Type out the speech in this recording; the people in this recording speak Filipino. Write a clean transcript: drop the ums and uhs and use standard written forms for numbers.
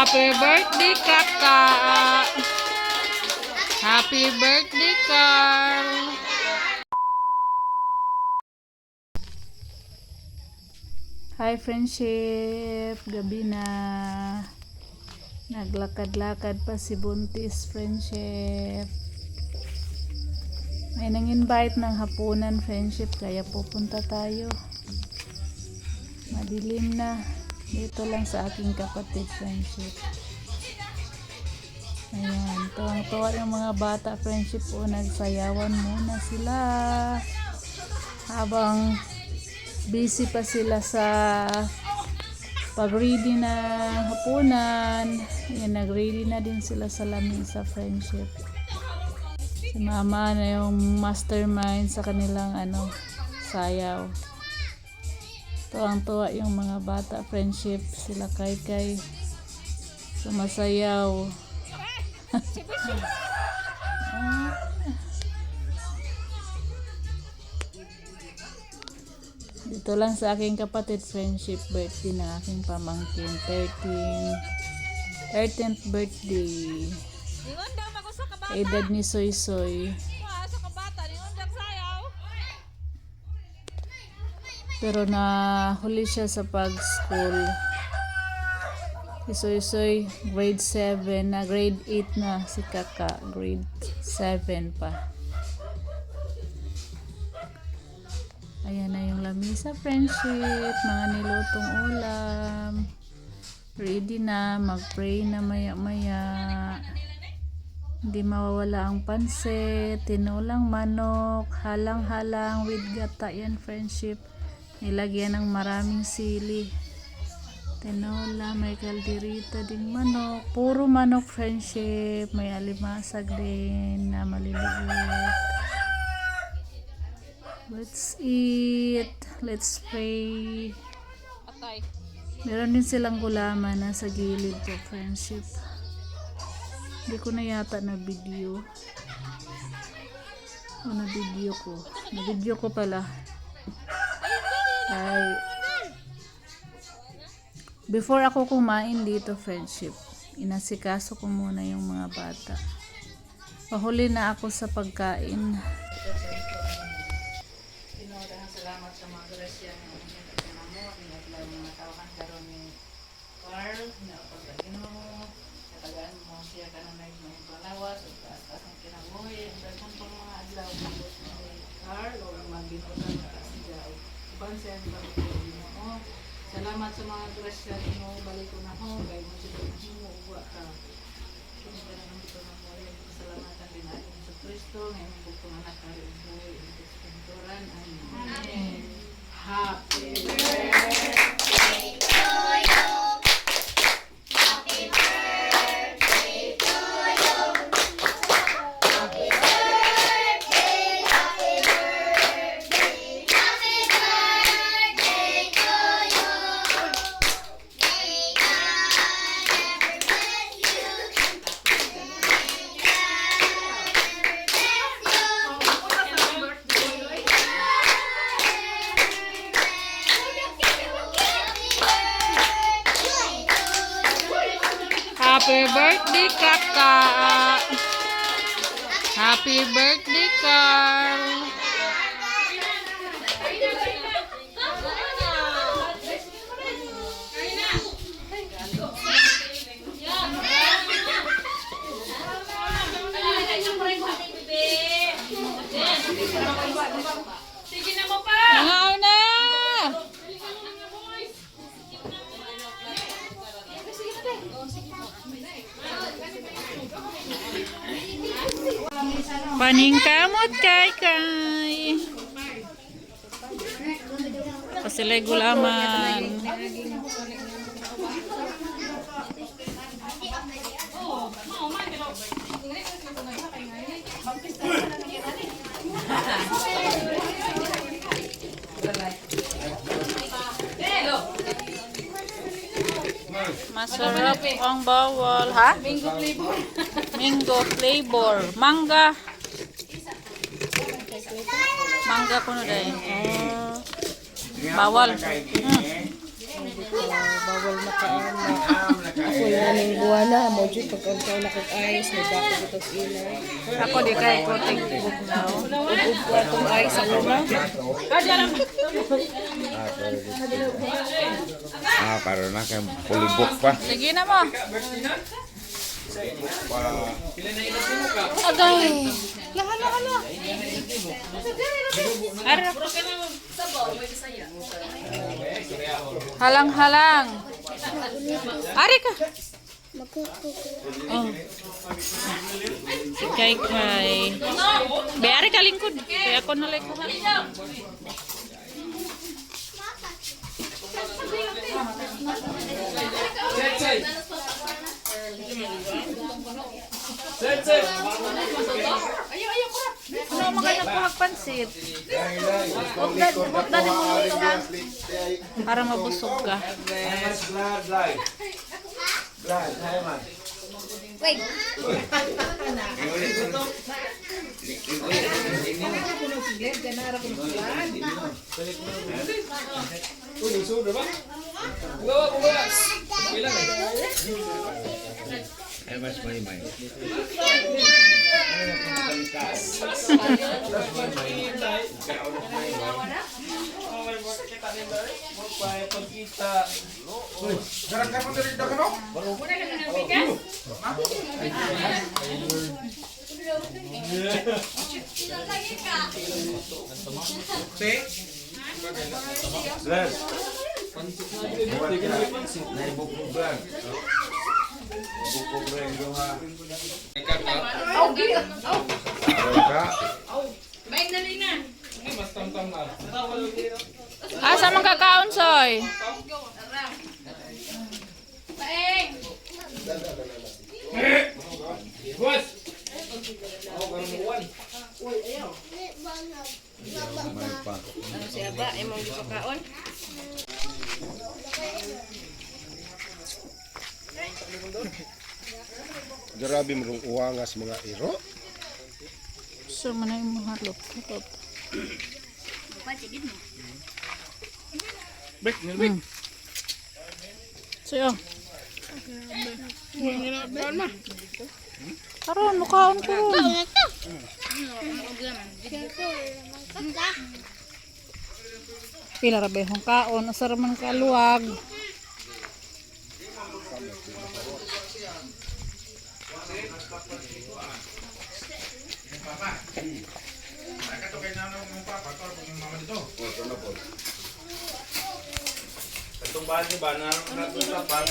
Happy birthday, Kaka! Happy birthday, Carl! Hi, friendship! Gabi na. Naglakad-lakad pa si Buntis, friendship. May nang-invite ng hapunan, friendship, kaya pupunta tayo. Madilim na. Dito lang sa aking kapatid, friendship. Ayan, tuwang-tuwa yung mga bata, friendship. O, nagsayawan muna sila. Habang busy pa sila sa pag-ready na hapunan. Ayan, nag-ready na din sila sa lamesa, friendship. Si mama na yung mastermind sa kanilang sayaw. Tuwang-tuwa yung mga bata, friendship. Sila kay sumasayaw. Dito lang sa aking kapatid, friendship, birthday ng aking pamangkin. 13th birthday. Edad ni Soy Soy. Pero nahuli siya sa pag-school. Si Soy Soy, grade 7 na, grade 8 na. Si Kaka, grade 7 pa. Ayan na yung lamisa, friendship. Mga nilutong ulam. Ready na, mag-pray na maya-maya. Hindi mawawala ang pansit, tinulang manok, halang-halang with gata yan, friendship. Nilagyan ng maraming sili. Tinola, may kalderita ding manok. Puro manok, friendship. May alimasag din na maliliit. Let's eat. Let's pray. Meron din silang gulaman na sa gilid ko, friendship. Hindi ko na yata na video. O na video ko. Na video ko pala. Ay, before ako kumain dito, friendship, inasikaso ko muna yung mga bata. Pahuli na ako sa pagkain. Salamat sa mga grasya ng mga tawakan karon ni Carl na pagkagino. Katagaan mo siya ka na may palawas o taas-taas ang kinabuhi. Ang dagang pang mga adlaw ni Carl o mag-binutan na siya. Iban siya ang pagkagino mo. Salamat sa mga grasya mo. Balik ko na ho. Gaya mo siya na mo. Uwa ka. Kung ka na nang ito na mo. Pasalamatan din natin sa Kristo. Ngayon po kung anak ka rin po. Pinturan. Amen. Happy birthday to you. Happy birthday, Kaka! Happy birthday, Carl! Nangaw na! Paningkamot kay. Pasilay gulaman. Masarap ang bawal, ha? Mango flavor. Mango flavor. Mangga. Mangga kuno dai. Bawal. Bawal na kain. Ako yung aming buwana. Mojo pagkagsaw na kong ice. Nagdako ito sa ilay. Ako di kay ko tigugnaw. Ugog ko atong ice sa una. Para na kay pulibok pa. Sige na mo. Agay. Hala. Halang-halang. Ari ka. Oh. Kay. Beari ka lingkod. Kaya ako nalay ko. Ano magandang kuhag pansit? Huwag na mo luto ha. Para mabusog ka. Wait. Ay mas may. Asa man kakaon soy? May pa. Siya ba? Imong gipakaon? Grabe mo rong uwangas mga iro. So man ay mo halop. Siya. Karon mukaon ko ron. Pila ra ba yung kaon? Asa ra man kaluwag? Itong bahan ni ba na natin sa pan.